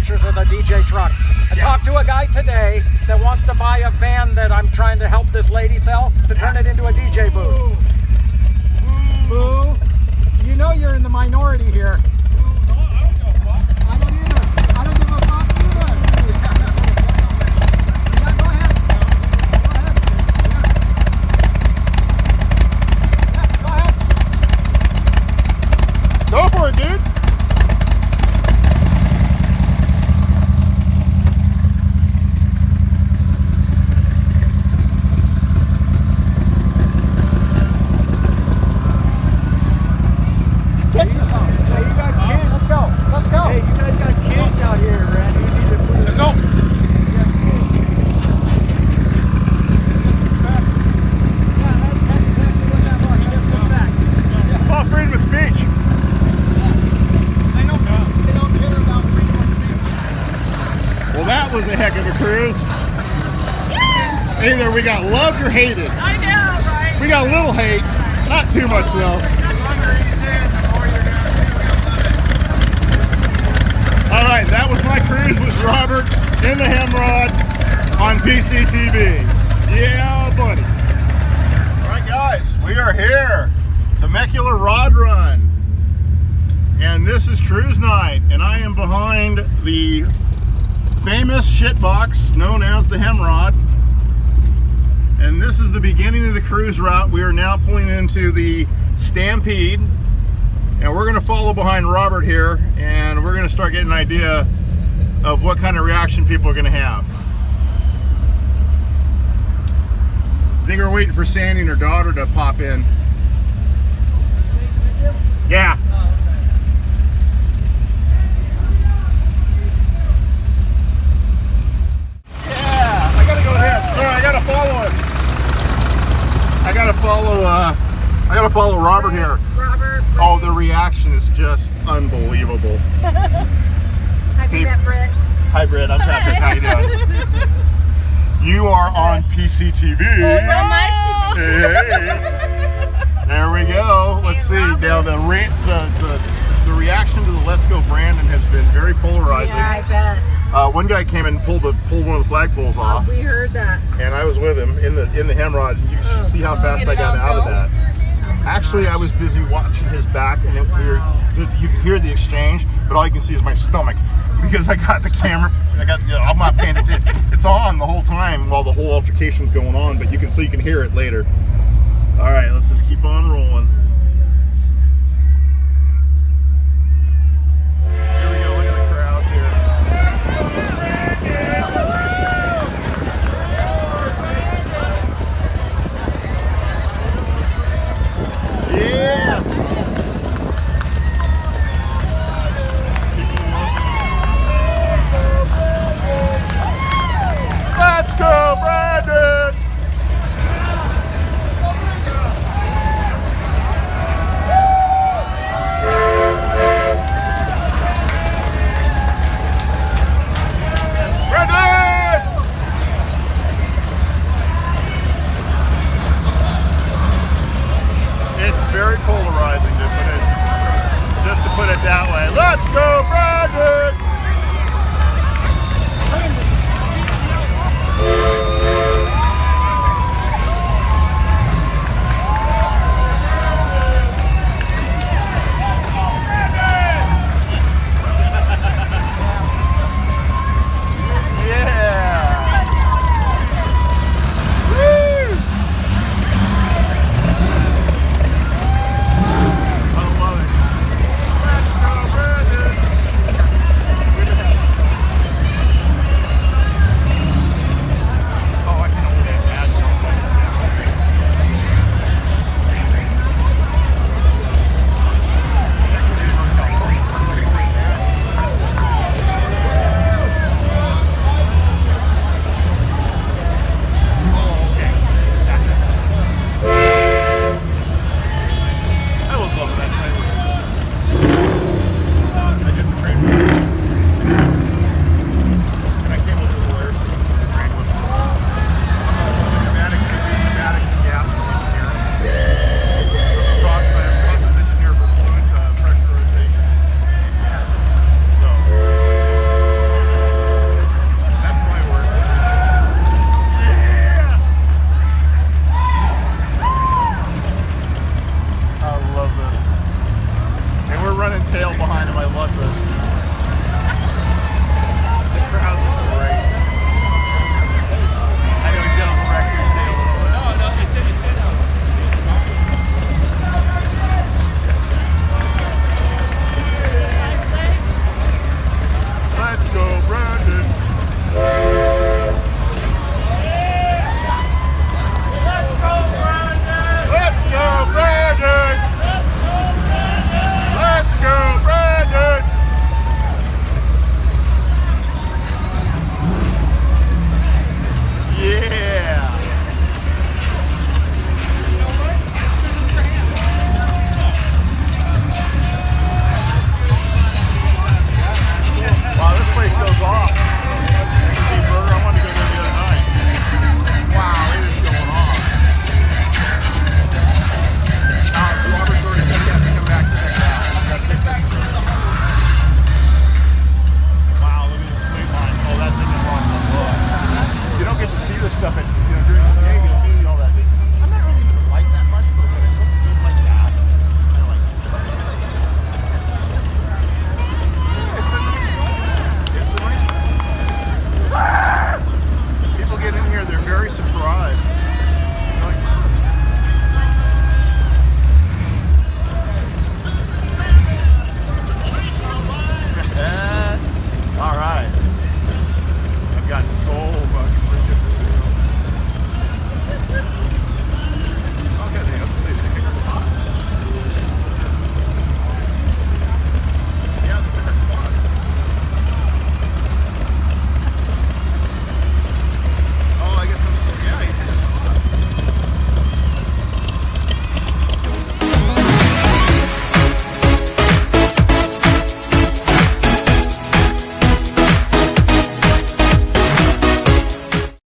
pictures of the DJ truck. I talked to a guy today that wants to buy a van that I'm trying to help this lady sell to turn it into a DJ booth. Boo. You know you're in the minority here. No, I don't give a fuck. I don't either. I don't give a fuck either. Yeah, go ahead. Go ahead. Go for it, dude. Was a heck of a cruise. Either we got loved or hated. I know, right? We got a little hate, not too much though. All right, that was my cruise with Robert in the Hemrawd on PCTV. Yeah, buddy. All right, guys, we are here. Temecula Rod Run. And this is cruise night, and I am behind the famous shitbox known as the Hemrawd, and this is the beginning of the cruise route. We are now pulling into the Stampede, and we're going to follow behind Robert here, and we're going to start getting an idea of what kind of reaction people are going to have. I think we're waiting for Sandy and her daughter to pop in. Yeah. I gotta follow Robert here. Robert. Oh, the reaction is just unbelievable. Have you met Britt? Hi, Britt. I'm Patrick. How you doing? You are on PCTV. We're on my TV. Hey. There we go. Let's see. Now the reaction to the Let's Go Brandon has been very polarizing. Yeah, I bet. One guy came and pulled one of the flagpoles off. We heard that. And I was with him in the Hemrawd. You should see how fast I got out of that. Actually, I was busy watching his back, and you could hear the exchange, but all you can see is my stomach because I got the camera. I'm not paying attention. It's on the whole time while the whole altercation's going on, but you can hear it later. All right, let's just keep on rolling. Here we go. Look at the crowds here. Yeah! Let's go, Brandon! Very polarizing to put it that way. Let's go, Brandon! anybody looked this.